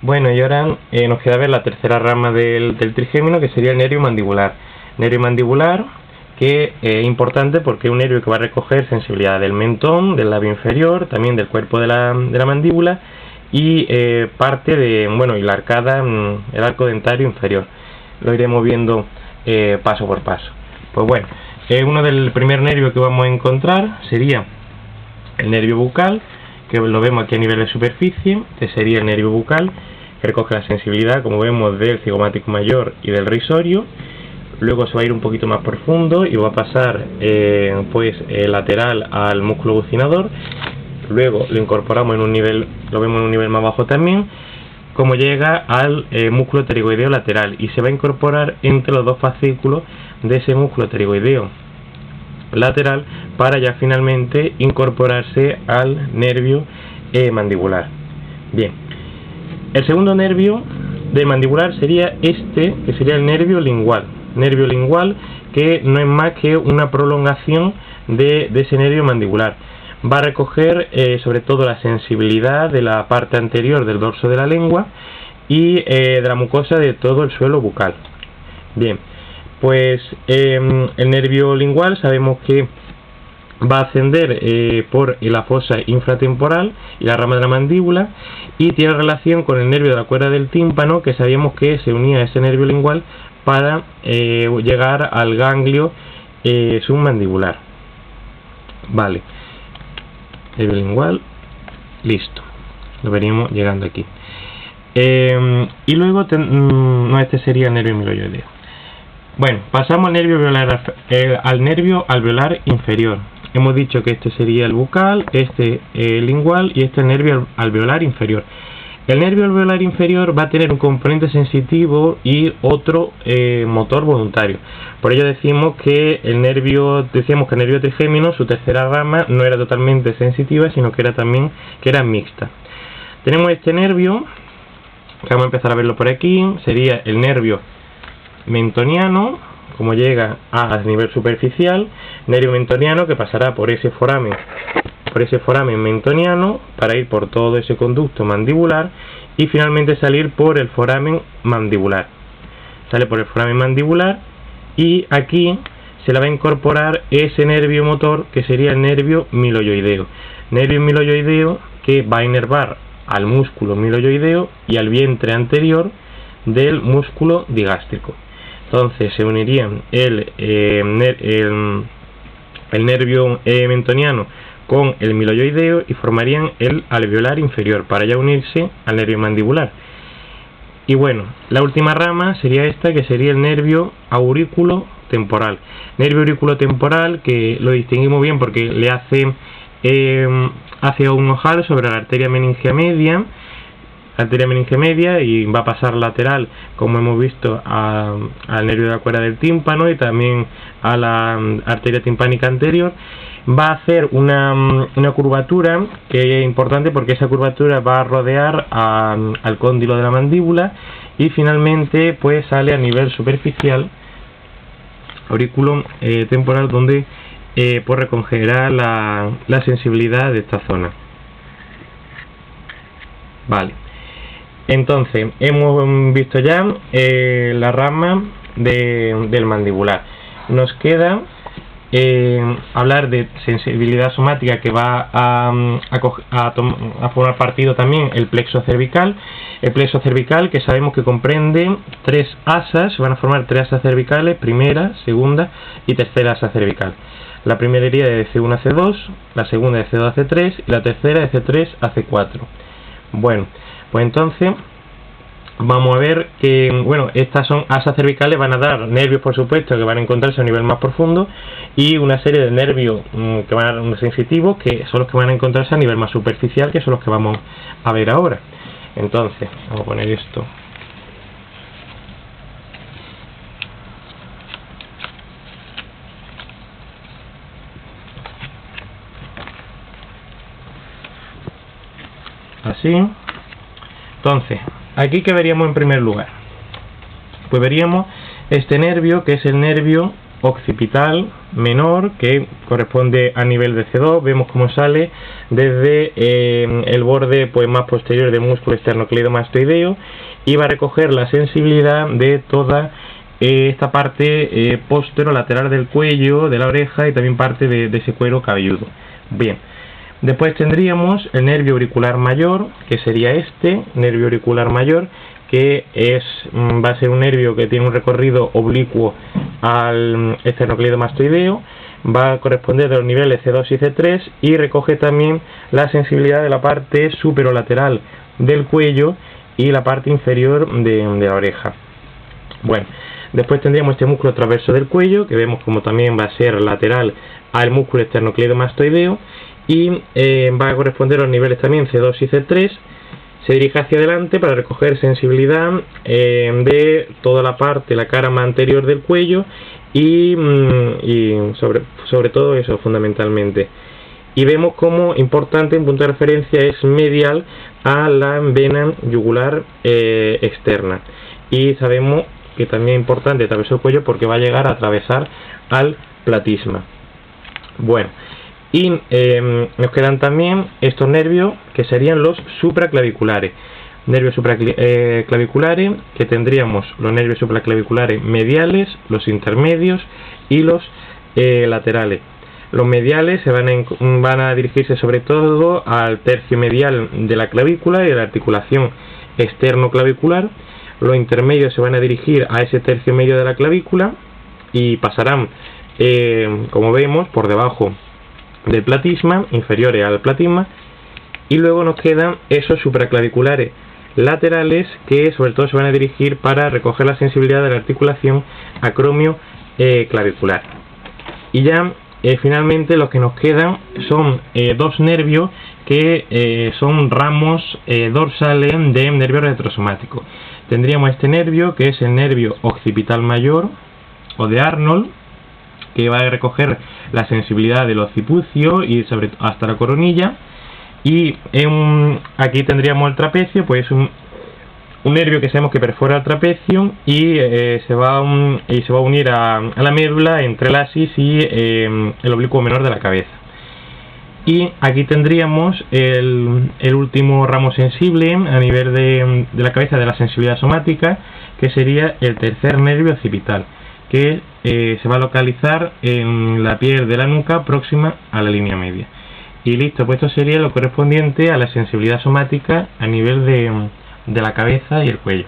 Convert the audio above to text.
Bueno, y ahora nos queda ver la tercera rama del trigémino, que sería el nervio mandibular. Nervio mandibular, que es importante porque es un nervio que va a recoger sensibilidad del mentón, del labio inferior, también del cuerpo de la mandíbula y parte de, bueno, y la arcada, el arco dentario inferior. Lo iremos viendo paso por paso. Pues bueno, uno del primer nervio que vamos a encontrar sería el nervio bucal, que lo vemos aquí a nivel de superficie. Este sería el nervio bucal, que recoge la sensibilidad, como vemos, del cigomático mayor y del risorio. Luego se va a ir un poquito más profundo y va a pasar lateral al músculo bucinador. Luego lo incorporamos en un nivel, lo vemos en un nivel más bajo también, como llega al músculo pterigoideo lateral, y se va a incorporar entre los dos fascículos de ese músculo pterigoideo lateral para ya finalmente incorporarse al nervio mandibular. Bien, el segundo nervio de mandibular sería este, que sería el nervio lingual. Nervio lingual, que no es más que una prolongación de ese nervio mandibular. Va a recoger sobre todo la sensibilidad de la parte anterior del dorso de la lengua y de la mucosa de todo el suelo bucal. Bien, pues el nervio lingual sabemos que va a ascender por la fosa infratemporal y la rama de la mandíbula, y tiene relación con el nervio de la cuerda del tímpano, que sabíamos que se unía a ese nervio lingual para llegar al ganglio submandibular. Vale, nervio lingual, listo, lo veríamos llegando aquí. Y luego este sería el nervio miloioideo. Bueno, pasamos al nervio alveolar inferior. Hemos dicho que este sería el bucal, este el lingual y este el nervio alveolar inferior. El nervio alveolar inferior va a tener un componente sensitivo y otro motor voluntario. Por ello decimos que el nervio trigémino, su tercera rama, no era totalmente sensitiva, sino que era mixta. Tenemos este nervio, que vamos a empezar a verlo por aquí, sería el nervio mentoniano, como llega a nivel superficial, nervio mentoniano que pasará por ese foramen mentoniano para ir por todo ese conducto mandibular y finalmente salir por el foramen mandibular. Sale por el foramen mandibular y aquí se le va a incorporar ese nervio motor, que sería el nervio miloioideo. Nervio miloioideo que va a inervar al músculo miloioideo y al vientre anterior del músculo digástrico. Entonces se unirían el nervio mentoniano con el miloioideo y formarían el alveolar inferior para ya unirse al nervio mandibular. Y bueno, la última rama sería esta, que sería el nervio aurículo temporal. Nervio aurículo temporal, que lo distinguimos bien porque le hace un ojal sobre la arteria meningia media, y va a pasar lateral, como hemos visto, al nervio de la cuerda del tímpano y también a la arteria timpánica anterior. Va a hacer una curvatura que es importante porque esa curvatura va a rodear al cóndilo de la mandíbula y finalmente pues sale a nivel superficial, aurículo temporal, donde pues recogerá la sensibilidad de esta zona. Vale. Entonces, hemos visto ya la rama del mandibular. Nos queda hablar de sensibilidad somática, que va a formar partido también el plexo cervical. El plexo cervical, que sabemos que comprende tres asas, se van a formar tres asas cervicales: primera, segunda y tercera asa cervical. La primera iría de C1 a C2, la segunda de C2 a C3 y la tercera de C3 a C4. Bueno, pues entonces vamos a ver que, bueno, estas son asas cervicales, van a dar nervios, por supuesto, que van a encontrarse a un nivel más profundo, y una serie de nervios que van a dar sensitivos, que son los que van a encontrarse a nivel más superficial, que son los que vamos a ver ahora. Entonces, vamos a poner esto. Así. Entonces, aquí, ¿qué veríamos en primer lugar? Pues veríamos este nervio, que es el nervio occipital menor, que corresponde a nivel de C2. Vemos cómo sale desde el borde pues más posterior del músculo esternocleidomastoideo y va a recoger la sensibilidad de toda esta parte posterolateral del cuello, de la oreja y también parte de ese cuero cabelludo. Bien, después tendríamos el nervio auricular mayor, que sería este nervio auricular mayor, que va a ser un nervio que tiene un recorrido oblicuo al esternocleidomastoideo, va a corresponder a los niveles C2 y C3 y recoge también la sensibilidad de la parte superolateral del cuello y la parte inferior de la oreja. Bueno, después tendríamos este músculo transverso del cuello, que vemos como también va a ser lateral al músculo esternocleidomastoideo y va a corresponder a los niveles también C2 y C3. Se dirige hacia adelante para recoger sensibilidad de toda la parte, la cara más anterior del cuello y sobre todo eso fundamentalmente. Y vemos como importante en punto de referencia es medial a la vena yugular externa. Y sabemos que también es importante atravesar el cuello porque va a llegar a atravesar al platisma. Bueno, y nos quedan también estos nervios que serían los supraclaviculares. Nervios supraclaviculares, que tendríamos los nervios supraclaviculares mediales, los intermedios y los laterales. Los mediales van a dirigirse sobre todo al tercio medial de la clavícula y de la articulación externoclavicular. Los intermedios se van a dirigir a ese tercio medio de la clavícula y pasarán, como vemos, por debajo del platisma, inferiores al platisma, y luego nos quedan esos supraclaviculares laterales que sobre todo se van a dirigir para recoger la sensibilidad de la articulación acromio-clavicular. Y ya finalmente los que nos quedan son dos nervios que son ramos dorsales de nervio retrosomático. Tendríamos este nervio que es el nervio occipital mayor o de Arnold, que va a recoger la sensibilidad del occipucio y hasta la coronilla. Y aquí tendríamos el trapecio, pues un nervio que sabemos que perfora el trapecio y se va a unir a la médula entre el axis y el oblicuo menor de la cabeza. Y aquí tendríamos el último ramo sensible a nivel de la cabeza de la sensibilidad somática, que sería el tercer nervio occipital, que se va a localizar en la piel de la nuca próxima a la línea media. Y listo, pues esto sería lo correspondiente a la sensibilidad somática a nivel de la cabeza y el cuello.